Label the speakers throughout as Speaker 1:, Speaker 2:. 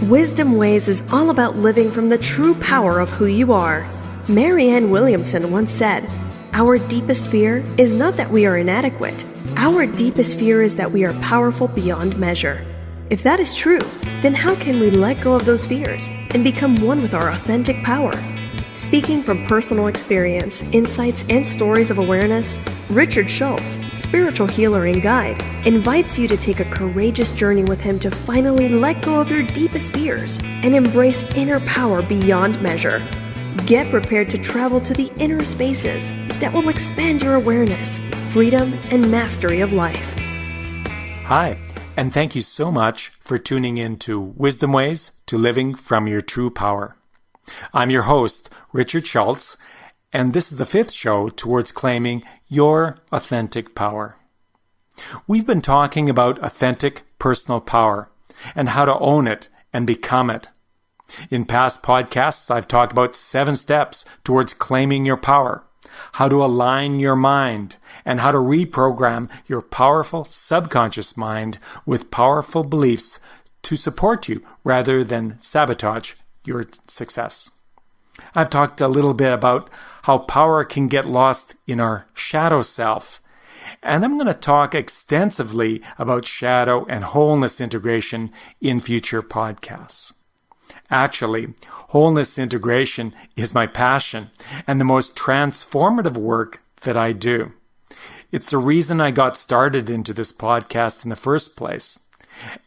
Speaker 1: WisdomWays is all about living from the true power of who you are. Marianne Williamson once said, "Our deepest fear is not that we are inadequate. Our deepest fear is that we are powerful beyond measure." If that is true, then how can we let go of those fears and become one with our authentic power? Speaking from personal experience, insights, and stories of awareness, Richard Schultz, spiritual healer and guide, invites you to take a courageous journey with him to finally let go of your deepest fears and embrace inner power beyond measure. Get prepared to travel to the inner spaces that will expand your awareness, freedom, and mastery of life.
Speaker 2: Hi, and thank you so much for tuning in to Wisdom Ways to Living from Your True Power. I'm your host, Richard Schultz, and this is the 5th show towards claiming your authentic power. We've been talking about authentic personal power and how to own it and become it. In past podcasts, I've talked about 7 steps towards claiming your power, how to align your mind, and how to reprogram your powerful subconscious mind with powerful beliefs to support you rather than sabotage your success. I've talked a little bit about how power can get lost in our shadow self, and I'm going to talk extensively about shadow and wholeness integration in future podcasts. Actually, wholeness integration is my passion and the most transformative work that I do. It's the reason I got started into this podcast in the first place.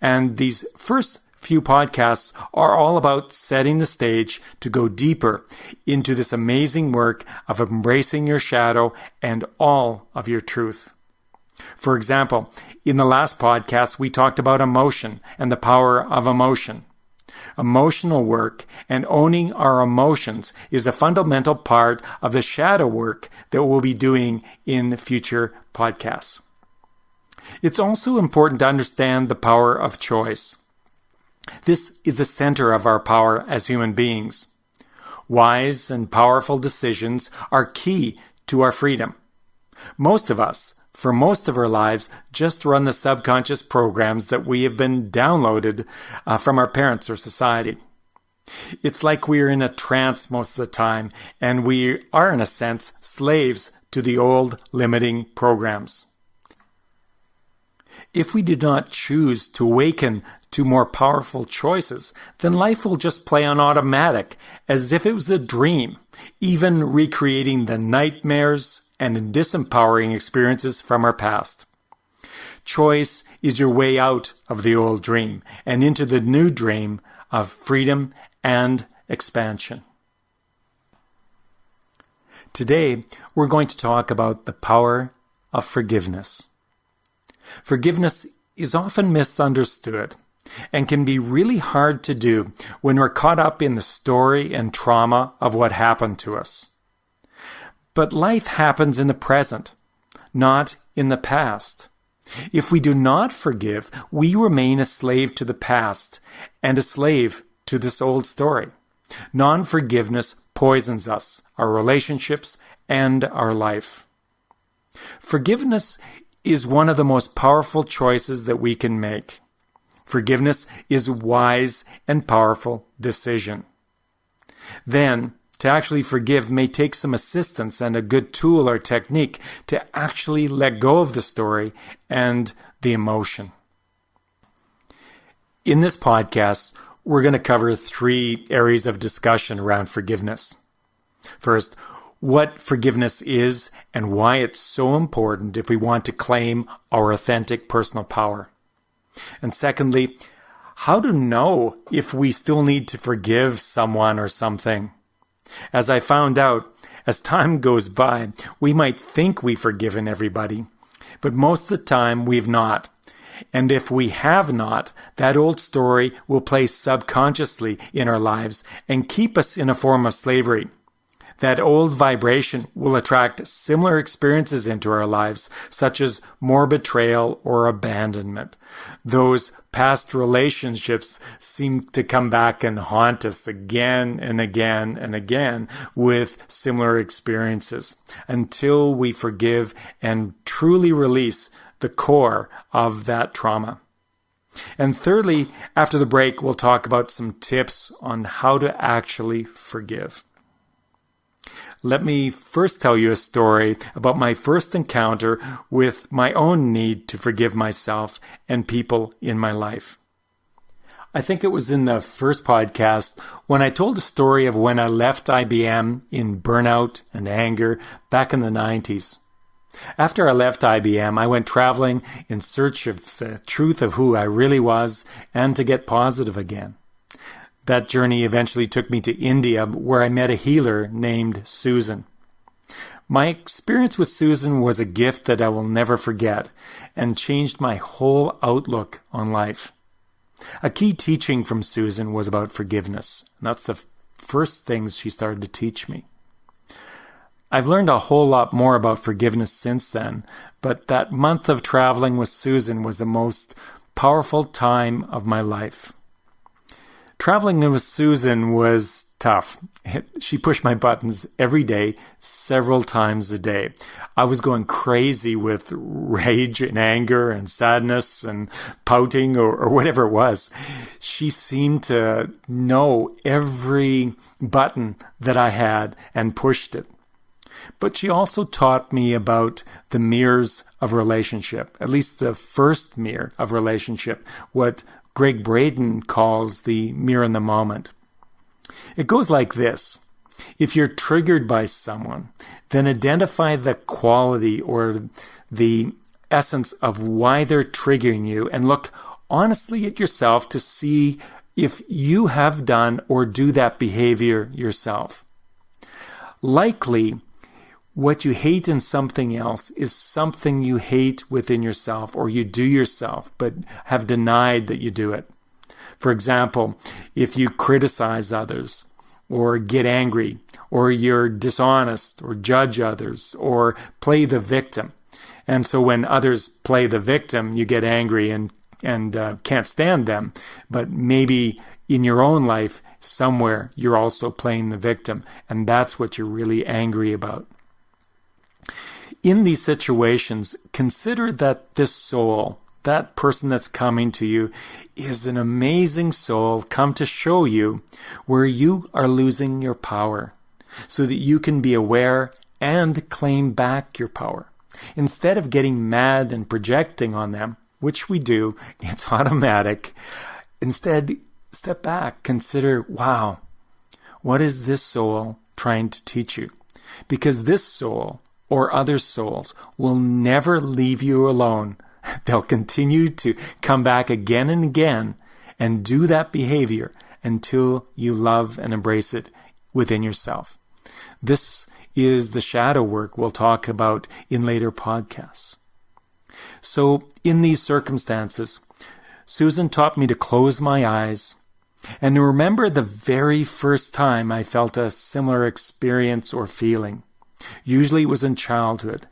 Speaker 2: And these first few podcasts are all about setting the stage to go deeper into this amazing work of embracing your shadow and all of your truth. For example, in the last podcast, we talked about emotion and the power of emotion. Emotional work and owning our emotions is a fundamental part of the shadow work that we'll be doing in future podcasts. It's also important to understand the power of choice. This is the center of our power as human beings. Wise and powerful decisions are key to our freedom. Most of us, for most of our lives, just run the subconscious programs that we have been downloaded from our parents or society. It's like we're in a trance most of the time, and we are, in a sense, slaves to the old limiting programs. If we do not choose to awaken to more powerful choices, then life will just play on automatic, as if it was a dream, even recreating the nightmares and disempowering experiences from our past. Choice is your way out of the old dream and into the new dream of freedom and expansion. Today, we're going to talk about the power of forgiveness. Forgiveness is often misunderstood and can be really hard to do when we're caught up in the story and trauma of what happened to us. But life happens in the present, not in the past. If we do not forgive, we remain a slave to the past and a slave to this old story. Non-forgiveness poisons us, our relationships, and our life. Forgiveness is one of the most powerful choices that we can make. Forgiveness is a wise and powerful decision. Then, to actually forgive may take some assistance and a good tool or technique to actually let go of the story and the emotion. In this podcast, we're going to cover 3 areas of discussion around forgiveness. First, what forgiveness is and why it's so important if we want to claim our authentic personal power. And secondly, how to know if we still need to forgive someone or something. As I found out, as time goes by, we might think we've forgiven everybody, but most of the time we've not. And if we have not, that old story will play subconsciously in our lives and keep us in a form of slavery. That old vibration will attract similar experiences into our lives, such as more betrayal or abandonment. Those past relationships seem to come back and haunt us again and again and again with similar experiences until we forgive and truly release the core of that trauma. And thirdly, after the break, we'll talk about some tips on how to actually forgive. Let me first tell you a story about my first encounter with my own need to forgive myself and people in my life. I think it was in the first podcast when I told a story of when I left IBM in burnout and anger back in the 90s. After I left IBM, I went traveling in search of the truth of who I really was and to get positive again. That journey eventually took me to India, where I met a healer named Susan. My experience with Susan was a gift that I will never forget and changed my whole outlook on life. A key teaching from Susan was about forgiveness. That's the first things she started to teach me. I've learned a whole lot more about forgiveness since then, but that month of traveling with Susan was the most powerful time of my life. Traveling with Susan was tough. She pushed my buttons every day, several times a day. I was going crazy with rage and anger and sadness and pouting or whatever it was. She seemed to know every button that I had and pushed it. But she also taught me about the mirrors of relationship, at least the first mirror of relationship, what Greg Braden calls the mirror in the moment. It goes like this. If you're triggered by someone, then identify the quality or the essence of why they're triggering you and look honestly at yourself to see if you have done or do that behavior yourself. Likely, what you hate in something else is something you hate within yourself or you do yourself, but have denied that you do it. For example, if you criticize others or get angry or you're dishonest or judge others or play the victim. And so when others play the victim, you get angry and can't stand them. But maybe in your own life, somewhere, you're also playing the victim. And that's what you're really angry about. In these situations, consider that this soul, that person that's coming to you, is an amazing soul come to show you where you are losing your power so that you can be aware and claim back your power. Instead of getting mad and projecting on them, which we do, it's automatic. Instead, step back, consider, wow, what is this soul trying to teach you? Because this soul or other souls will never leave you alone. They'll continue to come back again and again and do that behavior until you love and embrace it within yourself. This is the shadow work we'll talk about in later podcasts. So in these circumstances, Susan taught me to close my eyes and to remember the very first time I felt a similar experience or feeling. Usually it was in childhood,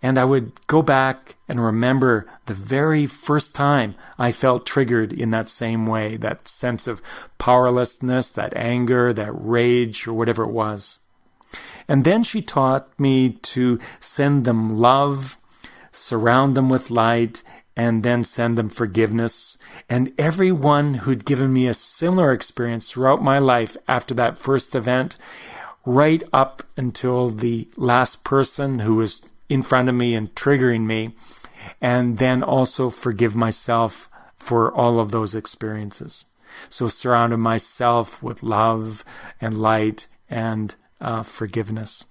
Speaker 2: and I would go back and remember the very first time I felt triggered in that same way, that sense of powerlessness, that anger, that rage, or whatever it was. And then she taught me to send them love, surround them with light, and then send them forgiveness. And everyone who'd given me a similar experience throughout my life after that first event, right up until the last person who was in front of me and triggering me, and then also forgive myself for all of those experiences. So surrounding myself with love and light and forgiveness.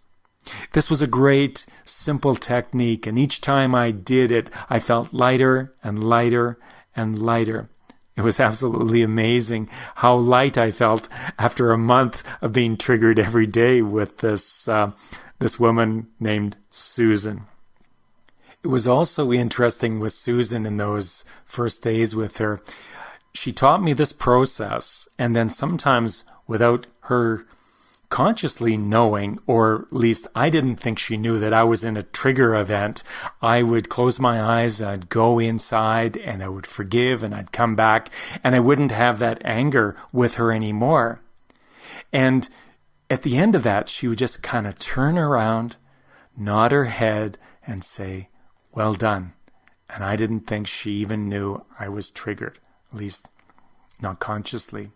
Speaker 2: This was a great, simple technique, and each time I did it, I felt lighter and lighter and lighter. It was absolutely amazing how light I felt after a month of being triggered every day with this woman named Susan. It was also interesting with Susan in those first days with her. She taught me this process, and then sometimes without her consciously knowing, or at least I didn't think she knew that I was in a trigger event, I would close my eyes, I'd go inside, and I would forgive, and I'd come back, and I wouldn't have that anger with her anymore. And at the end of that, she would just kind of turn around, nod her head, and say, "Well done." And I didn't think she even knew I was triggered. at least not consciously.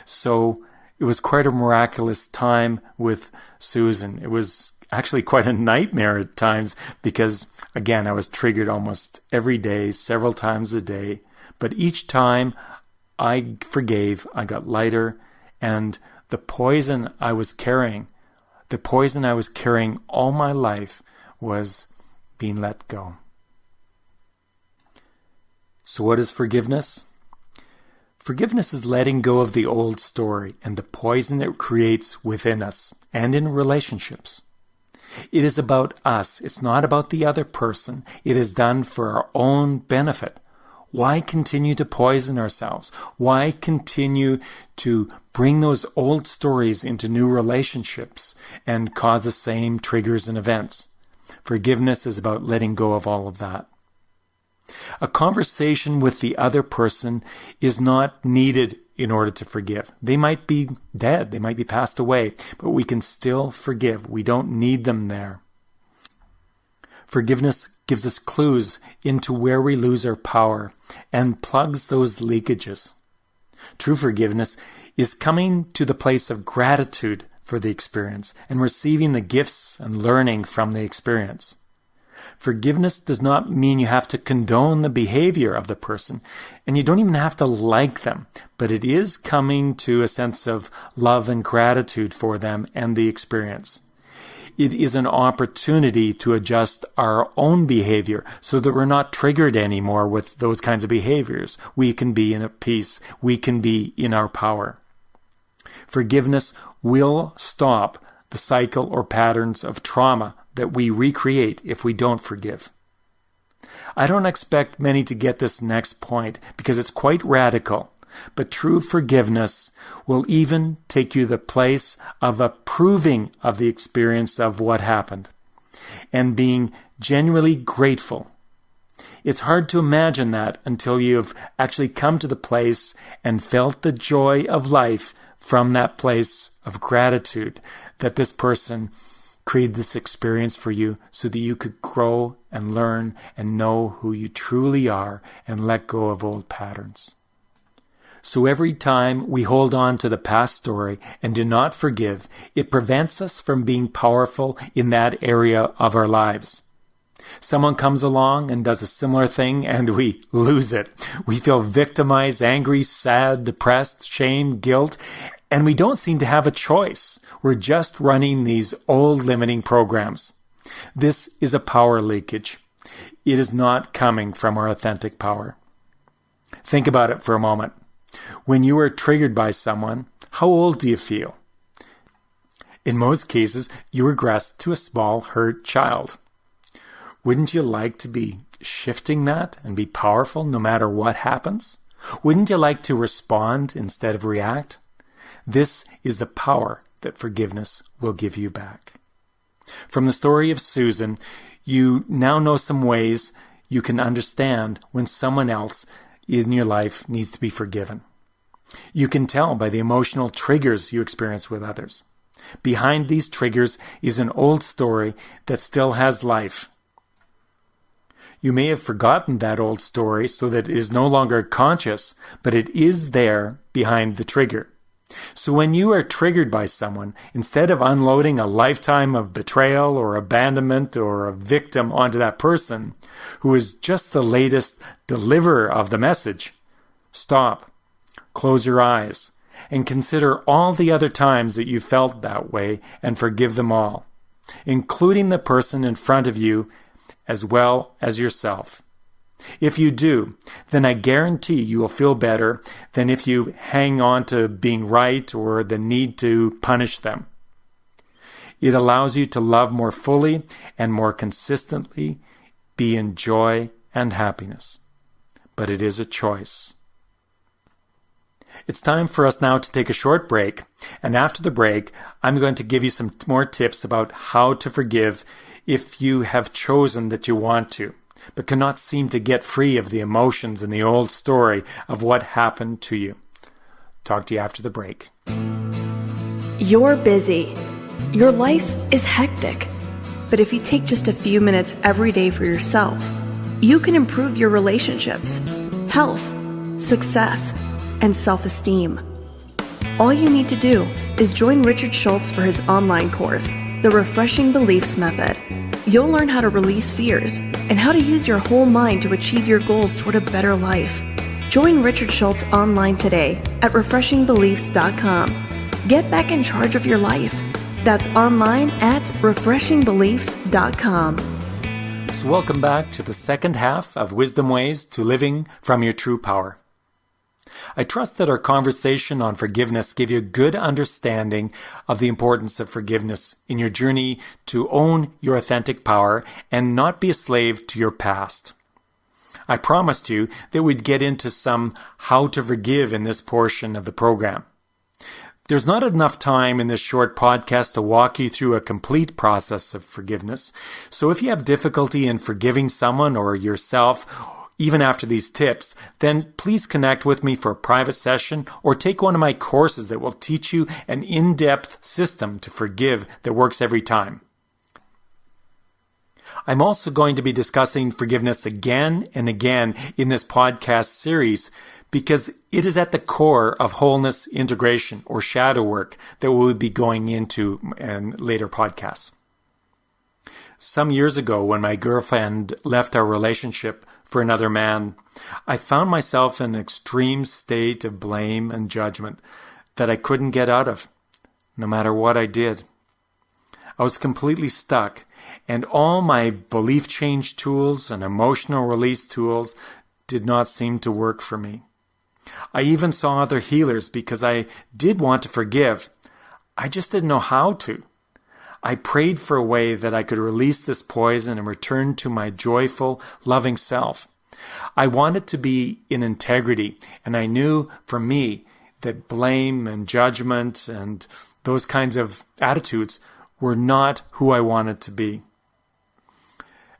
Speaker 2: So it was quite a miraculous time with Susan. It was actually quite a nightmare at times because, again, I was triggered almost every day, several times a day. But each time I forgave, I got lighter, and the poison I was carrying all my life was being let go. So what is forgiveness? Forgiveness is letting go of the old story and the poison it creates within us and in relationships. It is about us. It's not about the other person. It is done for our own benefit. Why continue to poison ourselves? Why continue to bring those old stories into new relationships and cause the same triggers and events? Forgiveness is about letting go of all of that. A conversation with the other person is not needed in order to forgive. They might be dead, they might be passed away, but we can still forgive. We don't need them there. Forgiveness gives us clues into where we lose our power and plugs those leakages. True forgiveness is coming to the place of gratitude for the experience and receiving the gifts and learning from the experience. Forgiveness does not mean you have to condone the behavior of the person, and you don't even have to like them, but it is coming to a sense of love and gratitude for them and the experience. It is an opportunity to adjust our own behavior so that we're not triggered anymore with those kinds of behaviors. We can be in peace. We can be in our power. Forgiveness will stop the cycle or patterns of trauma that we recreate if we don't forgive. I don't expect many to get this next point because it's quite radical, but true forgiveness will even take you to the place of approving of the experience of what happened and being genuinely grateful. It's hard to imagine that until you've actually come to the place and felt the joy of life from that place of gratitude that this person created this experience for you so that you could grow and learn and know who you truly are and let go of old patterns. So every time we hold on to the past story and do not forgive, it prevents us from being powerful in that area of our lives. Someone comes along and does a similar thing and we lose it. We feel victimized, angry, sad, depressed, shame, guilt, and we don't seem to have a choice. We're just running these old limiting programs. This is a power leakage. It is not coming from our authentic power. Think about it for a moment. When you are triggered by someone, how old do you feel? In most cases, you regress to a small, hurt child. Wouldn't you like to be shifting that and be powerful no matter what happens? Wouldn't you like to respond instead of react? This is the power that forgiveness will give you back. From the story of Susan, you now know some ways you can understand when someone else in your life needs to be forgiven. You can tell by the emotional triggers you experience with others. Behind these triggers is an old story that still has life. You may have forgotten that old story so that it is no longer conscious, but it is there behind the trigger. So when you are triggered by someone, instead of unloading a lifetime of betrayal or abandonment or a victim onto that person who is just the latest deliverer of the message, stop, close your eyes, and consider all the other times that you felt that way and forgive them all, including the person in front of you as well as yourself. If you do, then I guarantee you will feel better than if you hang on to being right or the need to punish them. It allows you to love more fully and more consistently, be in joy and happiness. But it is a choice. It's time for us now to take a short break, and after the break, I'm going to give you some more tips about how to forgive if you have chosen that you want to, but cannot seem to get free of the emotions and the old story of what happened to you. Talk to you after the break.
Speaker 1: You're busy. Your life is hectic. But if you take just a few minutes every day for yourself, you can improve your relationships, health, success, and self-esteem. All you need to do is join Richard Schultz for his online course, The Refreshing Beliefs Method. You'll learn how to release fears and how to use your whole mind to achieve your goals toward a better life. Join Richard Schultz online today at refreshingbeliefs.com. Get back in charge of your life. That's online at refreshingbeliefs.com.
Speaker 2: So welcome back to the second half of Wisdom Ways to Living from Your True Power. I trust that our conversation on forgiveness gave you a good understanding of the importance of forgiveness in your journey to own your authentic power and not be a slave to your past. I promised you that we'd get into some how to forgive in this portion of the program. There's not enough time in this short podcast to walk you through a complete process of forgiveness. So if you have difficulty in forgiving someone or yourself, even after these tips, then please connect with me for a private session or take one of my courses that will teach you an in-depth system to forgive that works every time. I'm also going to be discussing forgiveness again and again in this podcast series because it is at the core of wholeness integration or shadow work that we'll be going into in later podcasts. Some years ago, when my girlfriend left our relationship for another man, I found myself in an extreme state of blame and judgment that I couldn't get out of, no matter what I did. I was completely stuck, and all my belief change tools and emotional release tools did not seem to work for me. I even saw other healers because I did want to forgive. I just didn't know how to. I prayed for a way that I could release this poison and return to my joyful, loving self. I wanted to be in integrity, and I knew for me that blame and judgment and those kinds of attitudes were not who I wanted to be.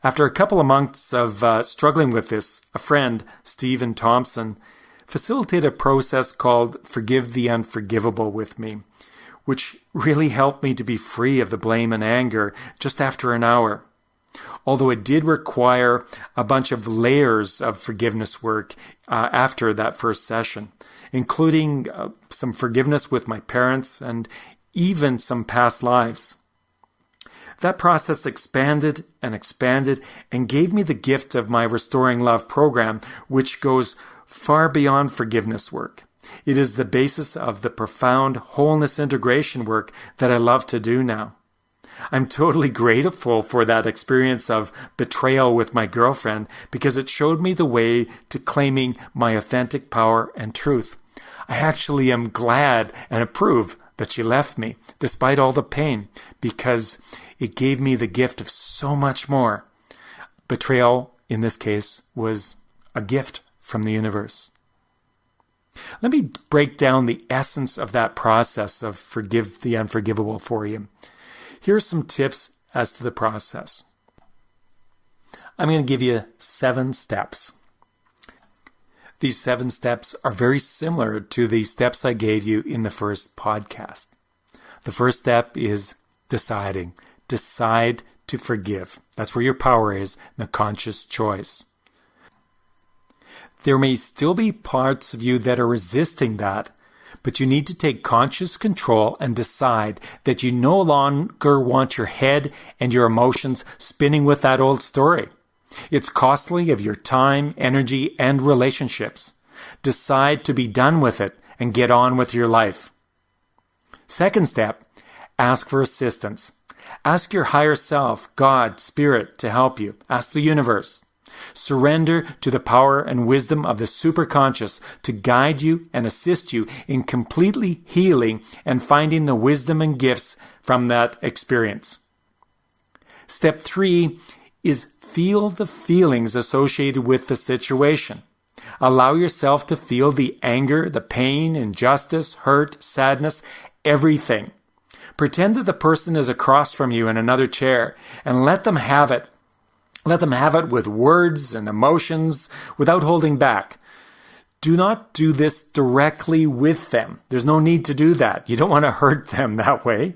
Speaker 2: After a couple of months of struggling with this, a friend, Stephen Thompson, facilitated a process called Forgive the Unforgivable with me, which really helped me to be free of the blame and anger just after an hour. Although it did require a bunch of layers of forgiveness work after that first session, including some forgiveness with my parents and even some past lives. That process expanded and gave me the gift of my Restoring Love program, which goes far beyond forgiveness work. It is the basis of the profound wholeness integration work that I love to do now. I'm totally grateful for that experience of betrayal with my girlfriend because it showed me the way to claiming my authentic power and truth. I actually am glad and approve that she left me, despite all the pain, because it gave me the gift of so much more. Betrayal, in this case, was a gift from the universe. Let me break down the essence of that process of Forgive the Unforgivable for you. Here are some tips as to the process. I'm going to give you 7 steps. These 7 steps are very similar to the steps I gave you in the first podcast. The first step is deciding. Decide to forgive. That's where your power is, the conscious choice. There may still be parts of you that are resisting that, but you need to take conscious control and decide that you no longer want your head and your emotions spinning with that old story. It's costly of your time, energy, and relationships. Decide to be done with it and get on with your life. Second step, ask for assistance. Ask your higher self, God, Spirit, to help you. Ask the universe. Surrender to the power and wisdom of the superconscious to guide you and assist you in completely healing and finding the wisdom and gifts from that experience. Step 3 is feel the feelings associated with the situation. Allow yourself to feel the anger, the pain, injustice, hurt, sadness, everything. Pretend that the person is across from you in another chair and let them have it. Let them have it with words and emotions without holding back. Do not do this directly with them. There's no need to do that. You don't want to hurt them that way.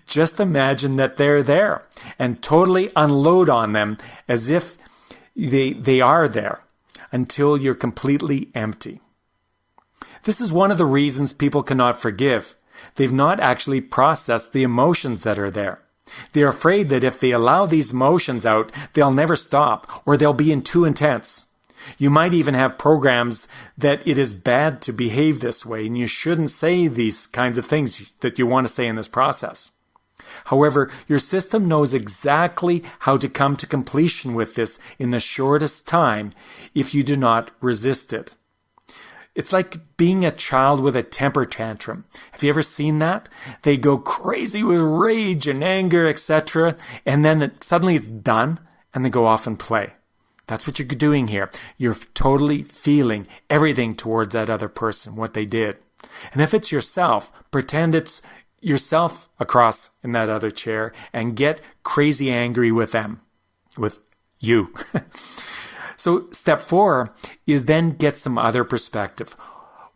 Speaker 2: Just imagine that they're there and totally unload on them as if they are there until you're completely empty. This is one of the reasons people cannot forgive. They've not actually processed the emotions that are there. They're afraid that if they allow these emotions out, they'll never stop, or they'll be too intense. You might even have programs that it is bad to behave this way, and you shouldn't say these kinds of things that you want to say in this process. However, your system knows exactly how to come to completion with this in the shortest time if you do not resist it. It's like being a child with a temper tantrum. Have you ever seen that? They go crazy with rage and anger, etc. And then suddenly it's done and they go off and play. That's what you're doing here. You're totally feeling everything towards that other person, what they did. And if it's yourself, pretend it's yourself across in that other chair and get crazy angry with them, with you. So step 4 is then get some other perspective.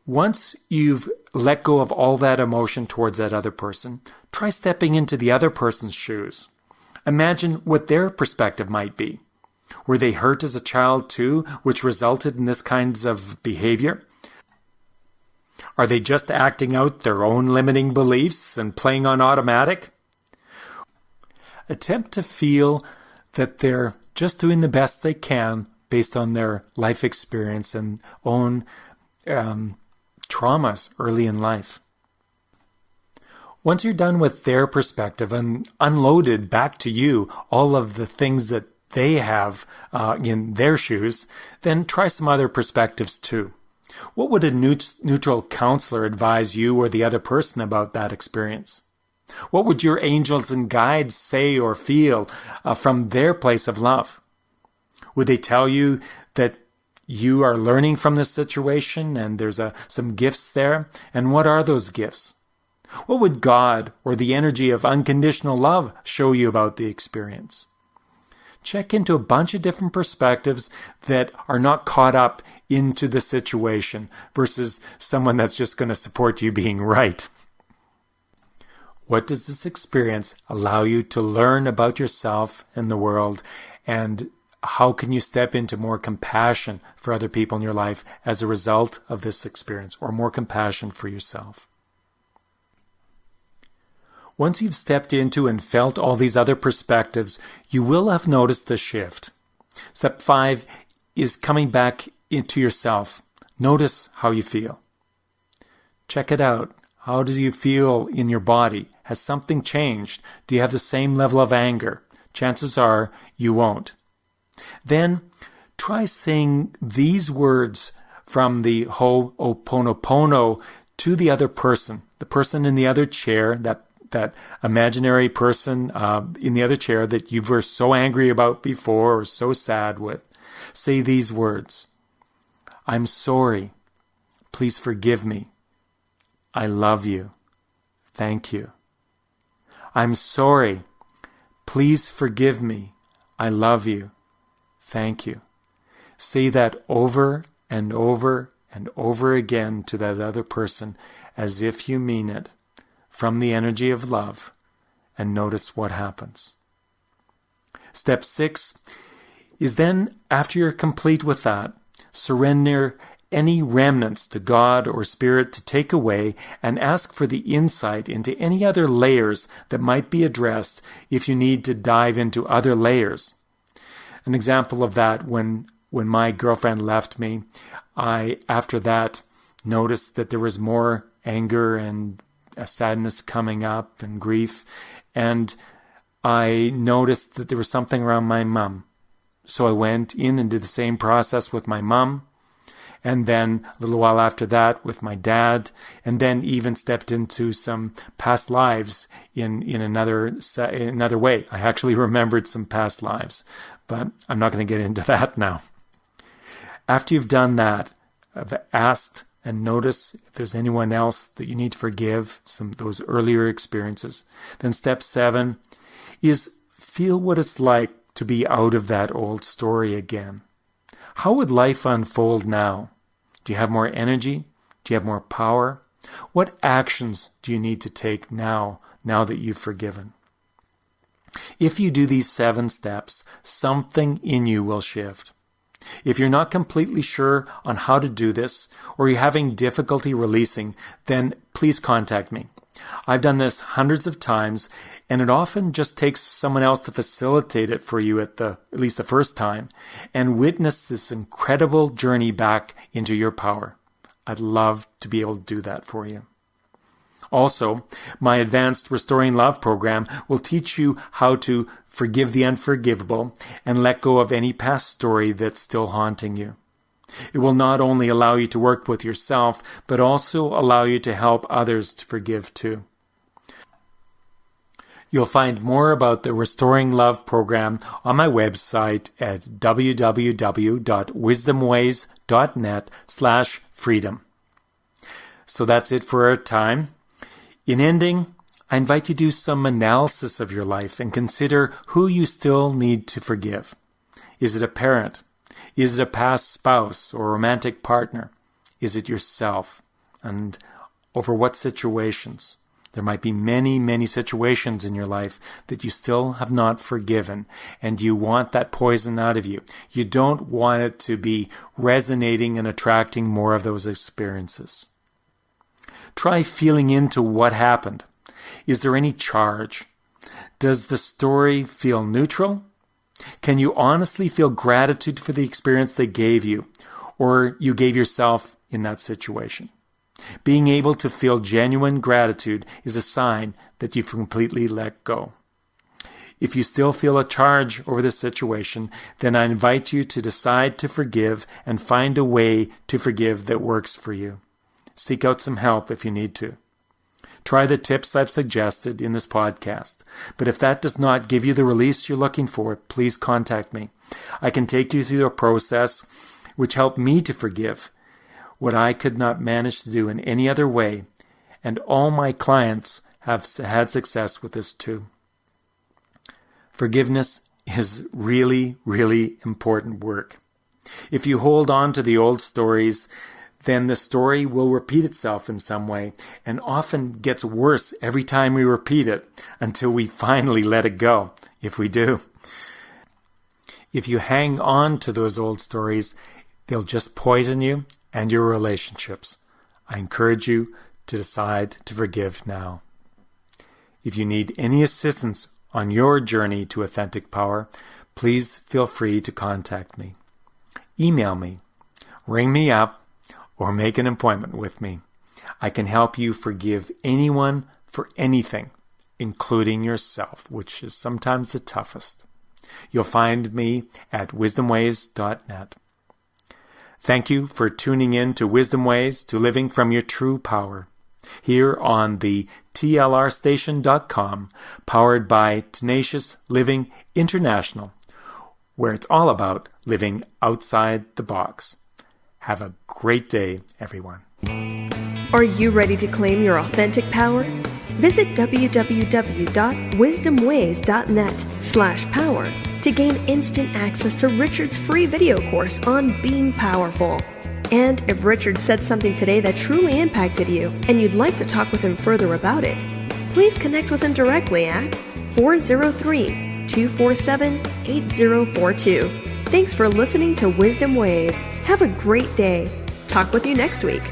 Speaker 2: Once you've let go of all that emotion towards that other person, try stepping into the other person's shoes. Imagine what their perspective might be. Were they hurt as a child too, which resulted in this kinds of behavior? Are they just acting out their own limiting beliefs and playing on automatic? Attempt to feel that they're just doing the best they can based on their life experience and own traumas early in life. Once you're done with their perspective and unloaded back to you all of the things that they have in their shoes, then try some other perspectives too. What would a neutral counselor advise you or the other person about that experience? What would your angels and guides say or feel from their place of love? Would they tell you that you are learning from this situation and there's some gifts there? And what are those gifts? What would God or the energy of unconditional love show you about the experience? Check into a bunch of different perspectives that are not caught up into the situation versus someone that's just going to support you being right. What does this experience allow you to learn about yourself and the world, and how can you step into more compassion for other people in your life as a result of this experience, or more compassion for yourself? Once you've stepped into and felt all these other perspectives, you will have noticed the shift. Step 5 is coming back into yourself. Notice how you feel. Check it out. How do you feel in your body? Has something changed? Do you have the same level of anger? Chances are you won't. Then try saying these words from the Ho'oponopono to the other person, the person in the other chair, that imaginary person in the other chair that you were so angry about before or so sad with. Say these words: I'm sorry. Please forgive me. I love you. Thank you. I'm sorry. Please forgive me. I love you. Thank you. Say that over and over and over again to that other person as if you mean it, from the energy of love, and notice what happens. Step 6 is then, after you're complete with that, surrender any remnants to God or Spirit to take away, and ask for the insight into any other layers that might be addressed if you need to dive into other layers. An example of that, when my girlfriend left me, I, after that, noticed that there was more anger and a sadness coming up and grief, and I noticed that there was something around my mom. So I went in and did the same process with my mom, and then a little while after that with my dad, and then even stepped into some past lives in another way. I actually remembered some past lives, but I'm not going to get into that now. After you've done that, I've asked and notice if there's anyone else that you need to forgive, those earlier experiences. Then step 7 is feel what it's like to be out of that old story again. How would life unfold now? Do you have more energy? Do you have more power? What actions do you need to take now that you've forgiven? If you do these 7 steps, something in you will shift. If you're not completely sure on how to do this, or you're having difficulty releasing, then please contact me. I've done this hundreds of times, and it often just takes someone else to facilitate it for you at least the first time, and witness this incredible journey back into your power. I'd love to be able to do that for you. Also, my advanced Restoring Love program will teach you how to forgive the unforgivable and let go of any past story that's still haunting you. It will not only allow you to work with yourself, but also allow you to help others to forgive too. You'll find more about the Restoring Love program on my website at www.wisdomways.net/freedom. So that's it for our time. In ending, I invite you to do some analysis of your life and consider who you still need to forgive. Is it a parent? Is it a past spouse or romantic partner? Is it yourself? And over what situations? There might be many, many situations in your life that you still have not forgiven, and you want that poison out of you. You don't want it to be resonating and attracting more of those experiences. Try feeling into what happened. Is there any charge? Does the story feel neutral? Can you honestly feel gratitude for the experience they gave you, or you gave yourself in that situation? Being able to feel genuine gratitude is a sign that you've completely let go. If you still feel a charge over this situation, then I invite you to decide to forgive and find a way to forgive that works for you. Seek out some help if you need to. Try the tips I've suggested in this podcast. But if that does not give you the release you're looking for, please contact me. I can take you through a process which helped me to forgive what I could not manage to do in any other way. And all my clients have had success with this too. Forgiveness is really, really important work. If you hold on to the old stories, then the story will repeat itself in some way, and often gets worse every time we repeat it until we finally let it go, if we do. If you hang on to those old stories, they'll just poison you and your relationships. I encourage you to decide to forgive now. If you need any assistance on your journey to authentic power, please feel free to contact me. Email me, ring me up, or make an appointment with me. I can help you forgive anyone for anything, including yourself, which is sometimes the toughest. You'll find me at WisdomWays.net. Thank you for tuning in to Wisdom Ways to Living from Your True Power, here on the TLRstation.com, powered by Tenacious Living International, where it's all about living outside the box. Have a great day, everyone.
Speaker 1: Are you ready to claim your authentic power? Visit www.wisdomways.net/power to gain instant access to Richard's free video course on being powerful. And if Richard said something today that truly impacted you and you'd like to talk with him further about it, please connect with him directly at 403-247-8042. Thanks for listening to Wisdom Ways. Have a great day. Talk with you next week.